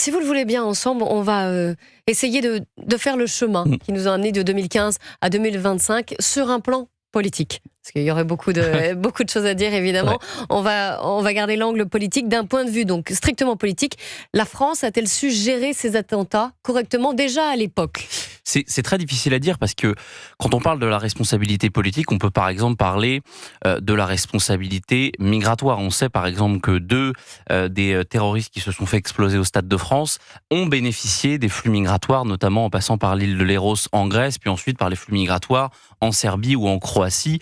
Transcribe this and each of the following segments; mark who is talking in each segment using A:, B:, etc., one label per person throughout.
A: si vous le voulez bien, ensemble, on va essayer de faire le chemin qui nous a amené de 2015 à 2025 sur un plan politique. Parce qu'il y aurait beaucoup de choses à dire, évidemment. Ouais. On va garder l'angle politique d'un point de vue donc strictement politique. La France a-t-elle su gérer ces attentats correctement déjà à l'époque ?
B: C'est très difficile à dire parce que quand on parle de la responsabilité politique, on peut par exemple parler de la responsabilité migratoire. On sait par exemple que deux des terroristes qui se sont fait exploser au Stade de France ont bénéficié des flux migratoires, notamment en passant par l'île de Léros en Grèce, puis ensuite par les flux migratoires en Serbie ou en Croatie.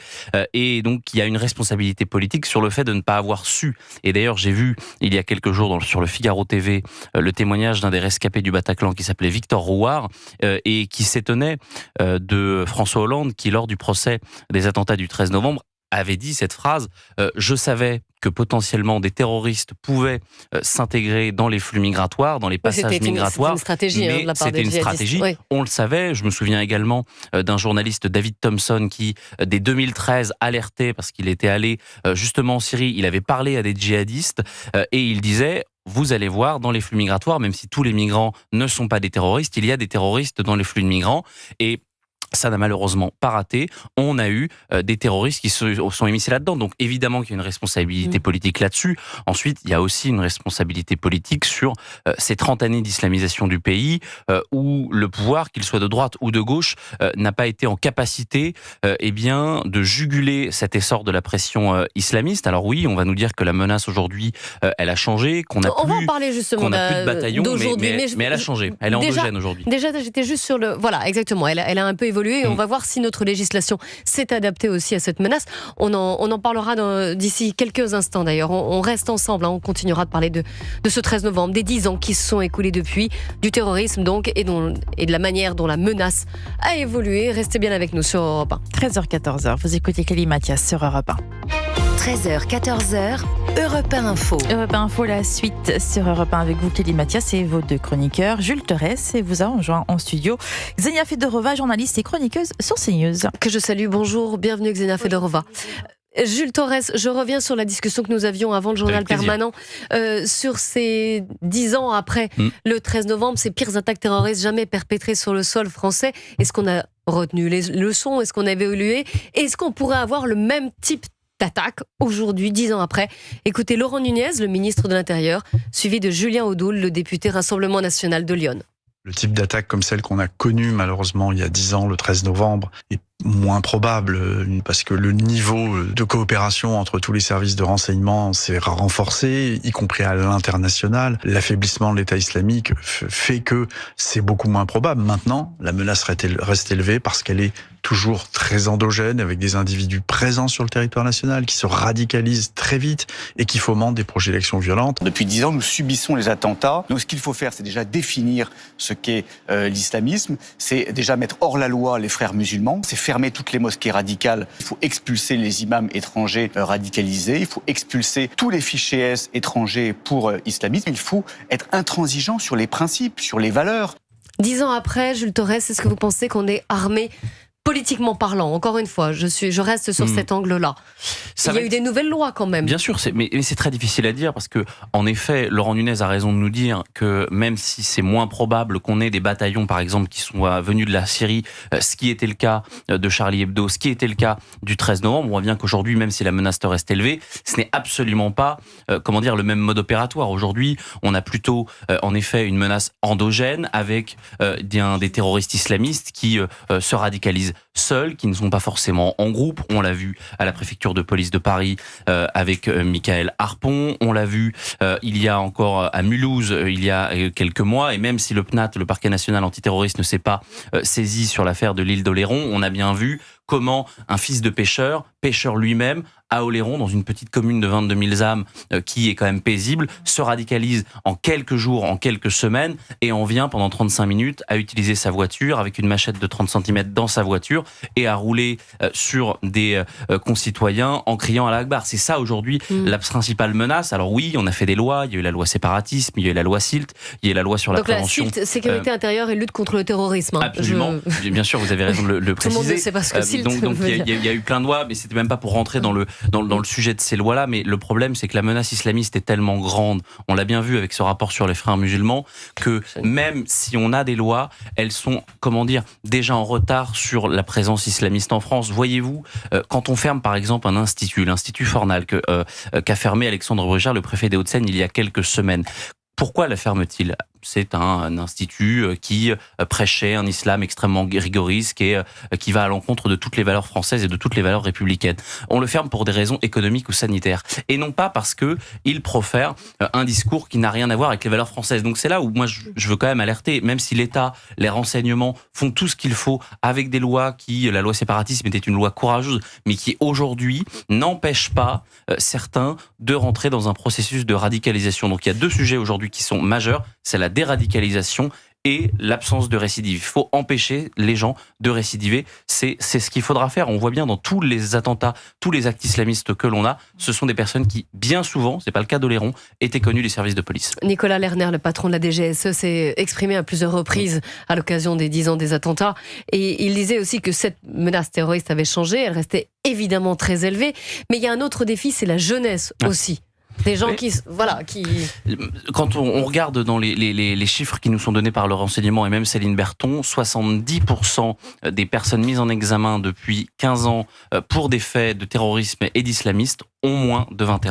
B: Et donc il y a une responsabilité politique sur le fait de ne pas avoir su. Et d'ailleurs j'ai vu il y a quelques jours sur le Figaro TV le témoignage d'un des rescapés du Bataclan qui s'appelait Victor Rouard et qui s'étonnait de François Hollande qui, lors du procès des attentats du 13 novembre, avait dit cette phrase « Je savais que potentiellement des terroristes pouvaient s'intégrer dans les flux migratoires, dans les passages migratoires. »
A: C'était une stratégie de la part des djihadistes.
B: C'était une stratégie, oui. On le savait. Je me souviens également d'un journaliste, David Thompson, qui, dès 2013, alertait parce qu'il était allé justement en Syrie. Il avait parlé à des djihadistes et il disait... Vous allez voir, dans les flux migratoires, même si tous les migrants ne sont pas des terroristes, il y a des terroristes dans les flux de migrants. Et ça n'a malheureusement pas raté. On a eu des terroristes qui se sont émissés là-dedans. Donc évidemment qu'il y a une responsabilité politique là-dessus. Ensuite, il y a aussi une responsabilité politique sur ces 30 années d'islamisation du pays où le pouvoir, qu'il soit de droite ou de gauche, n'a pas été en capacité de juguler cet essor de la pression islamiste. Alors oui, on va nous dire que la menace aujourd'hui, elle a changé, qu'on n'a plus de bataillons, mais elle a changé. Elle est endogène aujourd'hui.
A: Déjà, j'étais juste sur le... Voilà, exactement. Elle a un peu évolué. Et on va voir si notre législation s'est adaptée aussi à cette menace. On en parlera d'ici quelques instants d'ailleurs. On reste ensemble, on continuera de parler de ce 13 novembre, des 10 ans qui se sont écoulés depuis, du terrorisme donc, et de la manière dont la menace a évolué. Restez bien avec nous sur Europe 1.
C: 13h-14h, vous écoutez Kelly Mathias sur Europe 1.
D: 13h-14h, Europe 1 Info.
C: Europe 1 Info, la suite sur Europe 1 avec vous, Kelly Mathias, et vos deux chroniqueurs, Jules Torres, et vous a rejoint en studio Xenia Fedorova, journaliste et chroniqueuse sur CNews.
A: Que je salue, bonjour, bienvenue Xenia Fedorova. Jules Torres, je reviens sur la discussion que nous avions avant le journal permanent sur ces 10 ans après le 13 novembre, ces pires attaques terroristes jamais perpétrées sur le sol français. Est-ce qu'on a retenu les leçons ? Est-ce qu'on a évolué ? Est-ce qu'on pourrait avoir le même type d'attaque aujourd'hui, 10 ans après? Écoutez Laurent Nunez, le ministre de l'Intérieur, suivi de Julien Audoul, le député Rassemblement National de Lyon.
E: Le type d'attaque comme celle qu'on a connue malheureusement il y a 10 ans, le 13 novembre, est moins probable parce que le niveau de coopération entre tous les services de renseignement s'est renforcé, y compris à l'international. L'affaiblissement de l'État islamique fait que c'est beaucoup moins probable. Maintenant, la menace reste élevée parce qu'elle est toujours très endogène, avec des individus présents sur le territoire national, qui se radicalisent très vite et qui fomentent des projets d'actions violentes.
F: Depuis 10 ans, nous subissons les attentats. Donc ce qu'il faut faire, c'est déjà définir ce qu'est l'islamisme. C'est déjà mettre hors la loi les frères musulmans. C'est fermer toutes les mosquées radicales. Il faut expulser les imams étrangers radicalisés. Il faut expulser tous les fichiers S étrangers pour islamisme. Il faut être intransigeant sur les principes, sur les valeurs.
A: 10 ans après, Jules Torres, est-ce que vous pensez qu'on est armé politiquement parlant? Encore une fois, je reste sur cet angle-là. Il y a eu des nouvelles lois quand même.
B: Bien sûr, mais c'est très difficile à dire parce que, en effet, Laurent Nunez a raison de nous dire que même si c'est moins probable qu'on ait des bataillons, par exemple, qui sont venus de la Syrie, ce qui était le cas de Charlie Hebdo, ce qui était le cas du 13 novembre, on voit bien qu'aujourd'hui, même si la menace reste élevée, ce n'est absolument pas, le même mode opératoire. Aujourd'hui, on a plutôt, en effet, une menace endogène avec des terroristes islamistes qui se radicalisent seuls, qui ne sont pas forcément en groupe. On l'a vu à la préfecture de police de Paris avec Michael Harpon. On l'a vu il y a encore à Mulhouse il y a quelques mois. Et même si le PNAT, le parquet national antiterroriste, ne s'est pas saisi sur l'affaire de l'île d'Oléron, on a bien vu comment un fils de pêcheur lui-même, à Oléron, dans une petite commune de 22 000 âmes qui est quand même paisible, se radicalise en quelques jours, en quelques semaines, et en vient pendant 35 minutes à utiliser sa voiture avec une machette de 30 cm dans sa voiture et à rouler sur des concitoyens en criant à l'Akbar. C'est ça aujourd'hui la principale menace. Alors oui, on a fait des lois, il y a eu la loi séparatisme, il y a eu la loi SILT, il y a eu la loi sur la prévention.
A: Donc la SILT, sécurité intérieure et lutte contre le terrorisme.
B: Absolument, bien sûr, vous avez raison de le préciser.
A: Tout le monde ne sait pas ce que SILT
B: donc il y a eu plein de lois, mais c'était même pas pour rentrer dans le dans le sujet de ces lois-là, mais le problème, c'est que la menace islamiste est tellement grande, on l'a bien vu avec ce rapport sur les frères musulmans, que même si on a des lois, elles sont, déjà en retard sur la présence islamiste en France. Voyez-vous, quand on ferme par exemple un institut, l'Institut Fornal, qu'a fermé Alexandre Brugère, le préfet des Hauts-de-Seine, il y a quelques semaines, pourquoi la ferme-t-il ? C'est un institut qui prêchait un islam extrêmement rigoriste, qui va à l'encontre de toutes les valeurs françaises et de toutes les valeurs républicaines. On le ferme pour des raisons économiques ou sanitaires, et non pas parce que il profère un discours qui n'a rien à voir avec les valeurs françaises. Donc c'est là où moi je veux quand même alerter, même si l'État, les renseignements font tout ce qu'il faut avec des lois la loi séparatisme était une loi courageuse, mais qui aujourd'hui n'empêche pas certains de rentrer dans un processus de radicalisation. Donc il y a deux sujets aujourd'hui qui sont majeurs, c'est la déradicalisation et l'absence de récidive. Il faut empêcher les gens de récidiver. C'est ce qu'il faudra faire. On voit bien dans tous les attentats, tous les actes islamistes que l'on a, ce sont des personnes qui, bien souvent, c'est pas le cas d'Oléron, étaient connues des services de police.
A: Nicolas Lerner, le patron de la DGSE, s'est exprimé à plusieurs reprises à l'occasion des 10 ans des attentats. Et il disait aussi que cette menace terroriste avait changé. Elle restait évidemment très élevée. Mais il y a un autre défi, c'est la jeunesse aussi. Des gens qui...
B: Quand on regarde dans les chiffres qui nous sont donnés par le renseignement et même Céline Berton, 70% des personnes mises en examen depuis 15 ans pour des faits de terrorisme et d'islamistes ont moins de 21 ans.